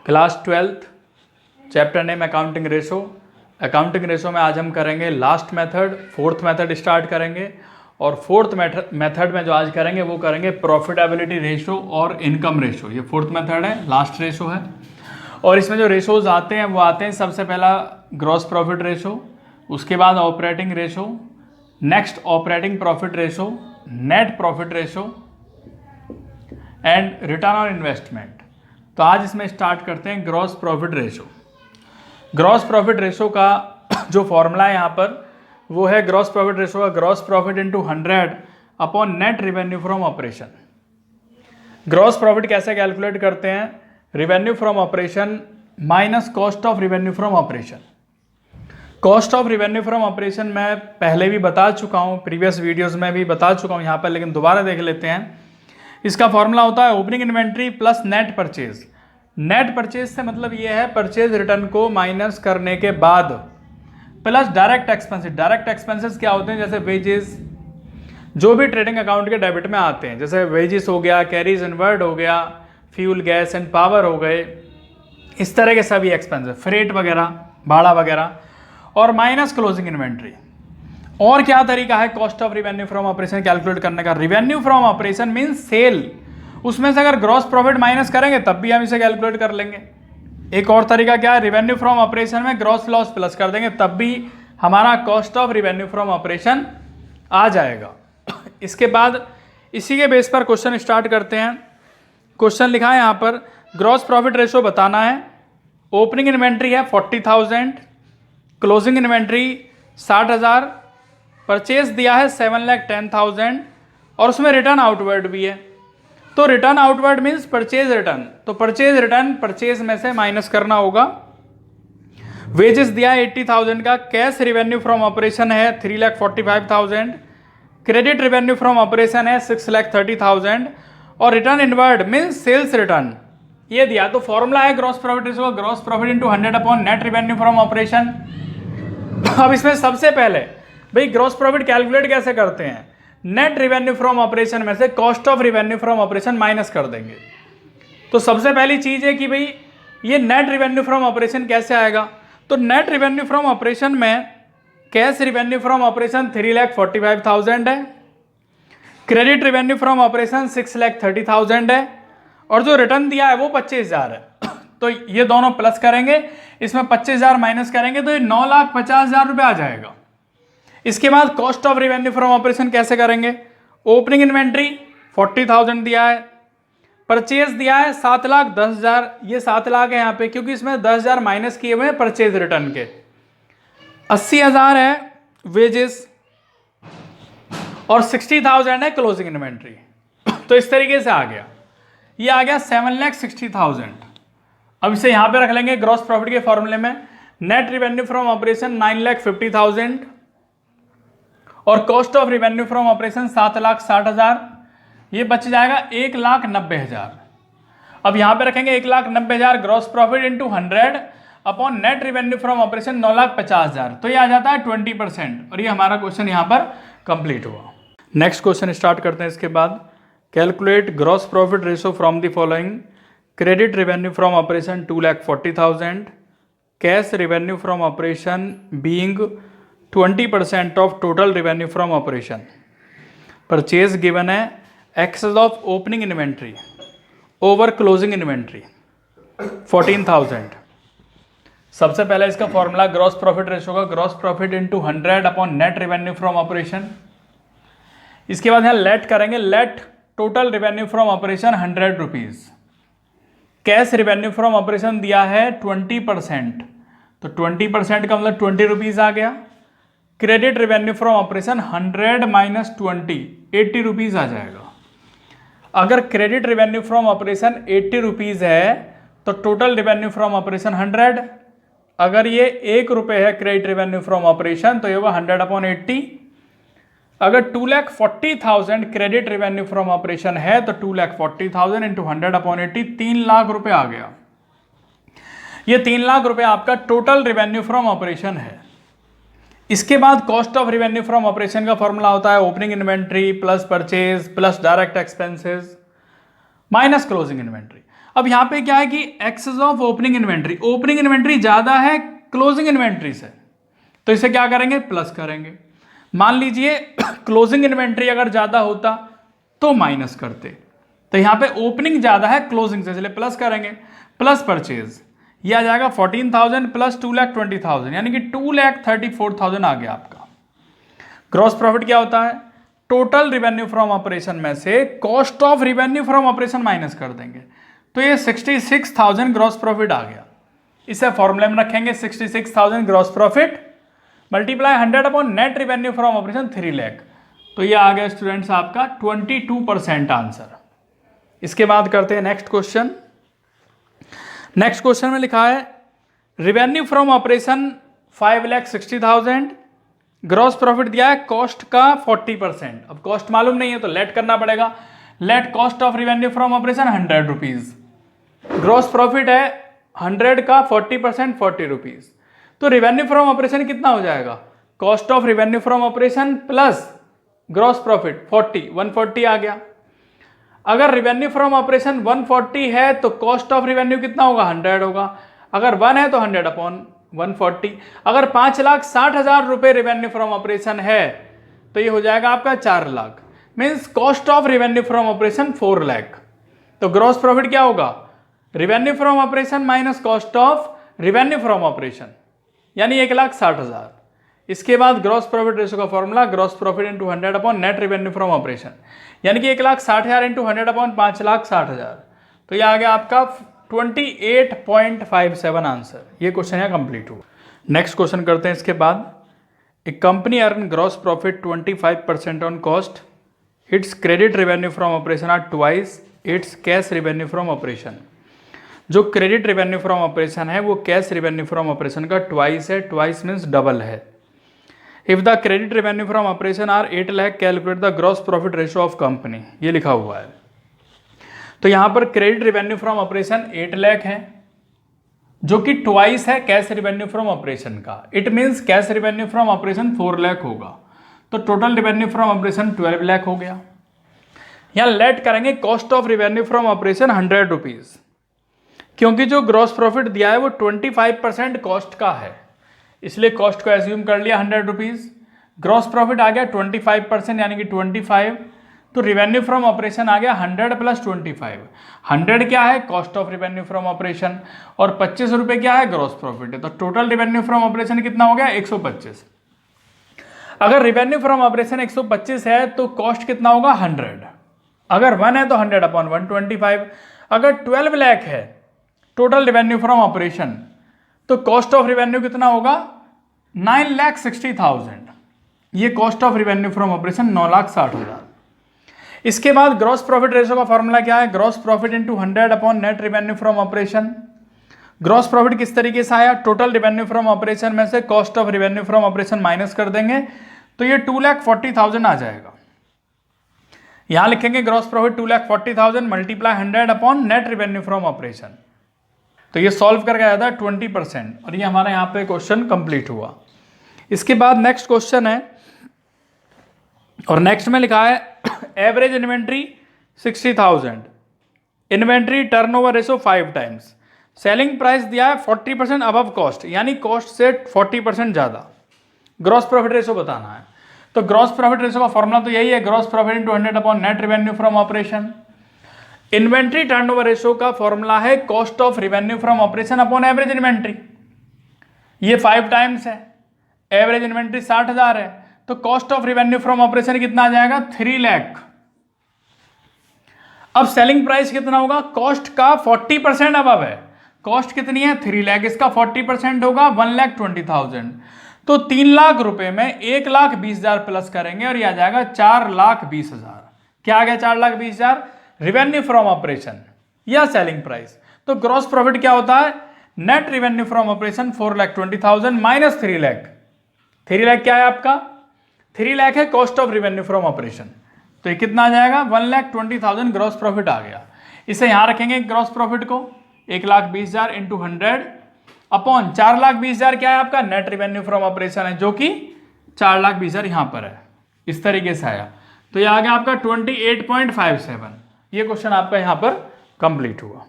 Class 12th, chapter name accounting ratio. Accounting ratio में आज हम करेंगे last method, fourth method start करेंगे। और फोर्थ मेथड में जो आज करेंगे वो करेंगे प्रॉफिटेबिलिटी रेशो और इनकम रेशो। ये फोर्थ मेथड है, लास्ट रेशो है। और इसमें जो रेशोज आते हैं वो आते हैं, सबसे पहला ग्रॉस प्रॉफिट रेशो, उसके बाद operating ratio, next operating profit ratio, net profit ratio and return on investment. तो आज इसमें स्टार्ट करते हैं gross profit ratio. Gross profit ratio का जो फॉर्मूला है यहाँ पर वो है ग्रॉस प्रॉफिट रेशो का gross profit into 100 upon net revenue from operation. Gross profit कैसे कैलकुलेट करते हैं? Revenue from operation minus cost of revenue from operation. Cost of revenue from operation मैं पहले भी बता चुका हूँ, प्रीवियस वीडियोस में भी बता चुका हूँ यहाँ पर, लेकिन दोबारा देख लेते हैं। इसका फॉर्मूला होता है opening inventory plus net purchase. Net purchase से मतलब ये है परचेज रिटर्न को माइनस करने के बाद plus direct expenses. Direct expenses क्या होते हैं? जैसे वेजेस, जो भी ट्रेडिंग अकाउंट के डेबिट में आते हैं, जैसे वेजेस हो गया, कैरीज इनवर्ड हो गया, फ्यूल गैस एंड पावर हो गए, इस तरह के सभी एक्सपेंसेस, फ्रेट वगैरह, भाड़ा वगैरह, और माइनस क्लोजिंग इन्वेंट्री। और क्या तरीका है cost of revenue from operation calculate करने का? Revenue from operation means sale, उसमें से अगर ग्रॉस प्रॉफिट माइनस करेंगे तब भी हम इसे कैलकुलेट कर लेंगे। एक और तरीका क्या है? रिवेन्यू फ्रॉम ऑपरेशन में ग्रॉस लॉस प्लस कर देंगे, तब भी हमारा cost of revenue from operation आ जाएगा। इसके बाद इसी के बेस पर क्वेश्चन स्टार्ट करते हैं। क्वेश्चन लिखा है यहाँ पर, ग्रॉस प्रॉफिट रेशो बताना है। ओपनिंग इन्वेंट्री है 40,000, क्लोजिंग इन्वेंट्री 60,000, परचेज दिया है 7,10,000 और उसमें रिटर्न आउटवर्ड भी है। तो return outward means purchase return, तो परचेज रिटर्न परचेज में से माइनस करना होगा। वेजेस दिया है 80,000 का, कैश रिवेन्यू फ्रॉम ऑपरेशन है 3,45,000, क्रेडिट रिवेन्यू फ्रॉम ऑपरेशन है 6,30,000 और return inward means sales return ये दिया। तो फॉर्मूला है gross profit ratio, gross profit into 100 upon net revenue from operation. अब इसमें सबसे पहले भाई ग्रॉस प्रॉफिट कैलकुलेट कैसे करते हैं? नेट रिवेन्यू फ्रॉम ऑपरेशन में से cost of revenue from operation minus कर देंगे। तो सबसे पहली चीज है कि भाई ये नेट रिवेन्यू फ्रॉम ऑपरेशन कैसे आएगा? तो नेट रिवेन्यू फ्रॉम ऑपरेशन में कैश रिवेन्यू फ्रॉम ऑपरेशन 3,45,000 है, क्रेडिट रिवेन्यू फ्रॉम ऑपरेशन 6,30,000 है और जो रिटर्न दिया है वो 25,000 है। तो ये दोनों प्लस करेंगे, इसमें 25,000 माइनस करेंगे तो ये 9,50,000 रुपये आ जाएगा। इसके बाद cost of revenue from operation कैसे करेंगे? ओपनिंग इन्वेंट्री 40,000 दिया है, परचेज दिया है 7,10,000, ये 7 लाख है यहाँ पे क्योंकि इसमें 10,000 माइनस किए हुए हैं परचेज रिटर्न के। 80,000 है वेजेस और 60,000 है क्लोजिंग इन्वेंट्री। तो इस तरीके से आ गया, ये आ गया 7,60,000। अब इसे यहाँ पे रख लेंगे ग्रॉस प्रॉफिट के फॉर्मूले में। नेट रिवेन्यू फ्रॉम ऑपरेशन 9,50,000 और cost of revenue from operation 7,60,000, ये बच जाएगा 1,90,000। अब यहाँ पे रखेंगे 1,90,000 gross profit into 100 upon net revenue from operation 9,50,000, तो ये आ जाता है 20%। और ये हमारा क्वेश्चन यहाँ पर कंप्लीट हुआ। नेक्स्ट क्वेश्चन स्टार्ट करते हैं। इसके बाद calculate gross profit ratio from the following: credit revenue from operation 2,40,000, cash revenue from operation being 20% of total revenue from operation, purchase given है excess of opening inventory over closing inventory 14,000। सबसे पहले इसका formula gross profit ratio का gross profit into 100 upon net revenue from operation. इसके बाद यहाँ let करेंगे, let total revenue from operation 100 rupees, cash revenue from operation दिया है 20%, तो 20% का मतलब 20 रुपीज आ गया। Credit revenue from operation 100 minus 20 80 rupees आ जाएगा। अगर credit revenue from operation 80 rupees है तो टोटल रिवेन्यू फ्रॉम ऑपरेशन 100। अगर ये 1 रुपये है क्रेडिट रिवेन्यू फ्रॉम ऑपरेशन तो ये होगा 100 अपॉन 80। अगर 2,40,000 क्रेडिट रिवेन्यू फ्रॉम ऑपरेशन है तो 2,40,000 इंटू 100 अपॉन 80 3 लाख रुपए आ गया। ये 3 लाख रुपए आपका टोटल रिवेन्यू फ्रॉम ऑपरेशन है। इसके बाद cost of revenue from operation का फॉर्मूला होता है opening inventory plus purchase plus direct expenses minus closing inventory. अब यहाँ पे क्या है कि excess of opening inventory, opening inventory ज़्यादा है क्लोजिंग इन्वेंट्री से, तो इसे क्या करेंगे, प्लस करेंगे। मान लीजिए क्लोजिंग इन्वेंट्री अगर ज़्यादा होता तो माइनस करते, तो यहाँ पे ओपनिंग ज़्यादा है क्लोजिंग से, इसलिए प्लस करेंगे। प्लस परचेज, ये आ जाएगा 14,000 प्लस 2,20,000, यानी कि 2,34,000 आ गया आपका। ग्रॉस प्रॉफिट क्या होता है, टोटल रिवेन्यू फ्रॉम ऑपरेशन में से cost of revenue from operation minus कर देंगे, तो ये 66,000 ग्रॉस प्रॉफिट आ गया। इसे फॉर्मूले में रखेंगे 66,000 gross profit multiply 100 upon net revenue from operation 3 lakh, तो ये आ गया स्टूडेंट्स आपका 22% आंसर। इसके बाद करते हैं नेक्स्ट क्वेश्चन। नेक्स्ट क्वेश्चन में लिखा है revenue from operation 5,60,000, gross profit दिया है कॉस्ट का 40%। अब कॉस्ट मालूम नहीं है तो लेट करना पड़ेगा, let cost of revenue from operation 100 rupees, gross profit है 100 का 40% 40 रुपीज, तो रिवेन्यू फ्रॉम ऑपरेशन कितना हो जाएगा, cost of revenue from operation plus gross profit 40, 140 आ गया। अगर रिवेन्यू फ्रॉम ऑपरेशन 140 है तो कॉस्ट ऑफ रिवेन्यू कितना होगा, 100 होगा। अगर 1 है तो 100 अपॉन 140। अगर 5,60,000 रुपये रिवेन्यू फ्रॉम ऑपरेशन है तो ये हो जाएगा आपका 4 lakh, means cost of revenue from operation 4 lakh. तो ग्रॉस प्रॉफिट क्या होगा, revenue from operation minus cost of revenue from operation, यानी 1,60,000। इसके बाद ग्रॉस प्रॉफिट रेशियो का formula gross profit into 100 upon net revenue from operation, यानी कि 1,60,000 इंटू 100 अपॉन 5,60,000, तो ये आ गया आपका 28.57 आंसर। ये क्वेश्चन यहाँ कंप्लीट हुआ। नेक्स्ट क्वेश्चन करते हैं इसके बाद। A company earn gross profit 25% on cost, its credit revenue from operation are twice its cash revenue from operation. जो क्रेडिट रेवेन्यू फ्रॉम ऑपरेशन है वो कैश रेवेन्यू फ्रॉम ऑपरेशन का ट्वाइस है, ट्वाइस मीन्स डबल है। If the credit revenue from operation are 8 lakh calculate the gross profit ratio of company, ये लिखा हुआ है। तो यहाँ पर credit revenue from operation 8 lakh है जो कि ट्वाइस है कैश रेवेन्यू फ्रॉम ऑपरेशन का, it means cash revenue from operation 4 lakh होगा, तो total revenue from operation 12 lakh हो गया। यहाँ लेट करेंगे cost of revenue from operation 100 rupees, क्योंकि जो ग्रॉस प्रॉफिट दिया है वो 25% कॉस्ट का है, इसलिए कॉस्ट को एज्यूम कर लिया 100 रुपीज। ग्रॉस प्रॉफिट आ गया 25% यानी कि 25, तो रिवेन्यू फ्रॉम ऑपरेशन आ गया 100 प्लस 25। 100 क्या है, cost of revenue from operation, और 25 रुपये क्या है, ग्रॉस प्रॉफिट है, तो टोटल रिवेन्यू फ्रॉम ऑपरेशन कितना हो गया, 125। अगर रिवेन्यू फ्रॉम ऑपरेशन 125 है तो कॉस्ट कितना होगा, 100। अगर 1 है तो 100 अपॉन 125। अगर 12 लाख है टोटल रिवेन्यू फ्रॉम ऑपरेशन, तो कॉस्ट ऑफ रिवेन्यू कितना होगा, 9,60,000। ये cost of revenue from operation 9,60,000। इसके बाद ग्रॉस प्रॉफिट रेशियो का फॉर्मूला क्या है, gross profit into 100 upon net revenue from operation. Gross profit किस तरीके से आया, टोटल रिवेन्यू फ्रॉम ऑपरेशन में से cost of revenue from operation minus कर देंगे, तो ये 2,40,000 आ जाएगा। यहां लिखेंगे gross profit 2,40,000 multiply 100 upon net revenue from operation, तो ये सॉल्व करके आया था 20%, और ये हमारा यहाँ पे क्वेश्चन कंप्लीट हुआ। इसके बाद नेक्स्ट क्वेश्चन है, और नेक्स्ट में लिखा है average inventory 60,000, inventory turnover ratio 5 times, selling price दिया है 40% अबव कॉस्ट, यानी कॉस्ट से 40% ज़्यादा, ग्रॉस प्रॉफिट रेशो बताना है। तो ग्रॉस प्रॉफिट रेशो का फॉर्मूला तो यही है, gross profit into 100 upon net revenue from operation. Inventory turnover ratio का फॉर्मूला है cost of revenue from operation upon average inventory, ये 5 टाइम्स है, एवरेज इन्वेंट्री 60,000 है, तो cost of revenue from operation कितना आ जाएगा, 3 लाख। अब सेलिंग प्राइस कितना होगा, कॉस्ट का 40% अबव है, कॉस्ट कितनी है, 3 लाख, इसका 40% होगा 1,20,000, तो 3 लाख रुपए में 1,20,000 प्लस करेंगे और यह आ जाएगा 4,20,000। क्या आ गया, 4,20,000 रिवेन्यू फ्रॉम ऑपरेशन या सेलिंग प्राइस। तो ग्रॉस प्रॉफिट क्या होता है, net revenue from operation 4,20,000 minus 3 lakh. 3 lakh क्या है आपका, 3 लाख है cost of revenue from operation, तो ये कितना आ जाएगा, 1,20,000 ग्रॉस प्रॉफिट आ गया। इसे यहां रखेंगे ग्रॉस प्रॉफिट को 1,20,000 इंटू 100 अपॉन 4,20,000 क्या है आपका, नेट रिवेन्यू फ्रॉम ऑपरेशन है, जो कि 4,20,000 यहां पर है, इस तरीके से आया। तो ये आ गया आपका 28.57। ये क्वेश्चन आपका यहां पर कंप्लीट हुआ।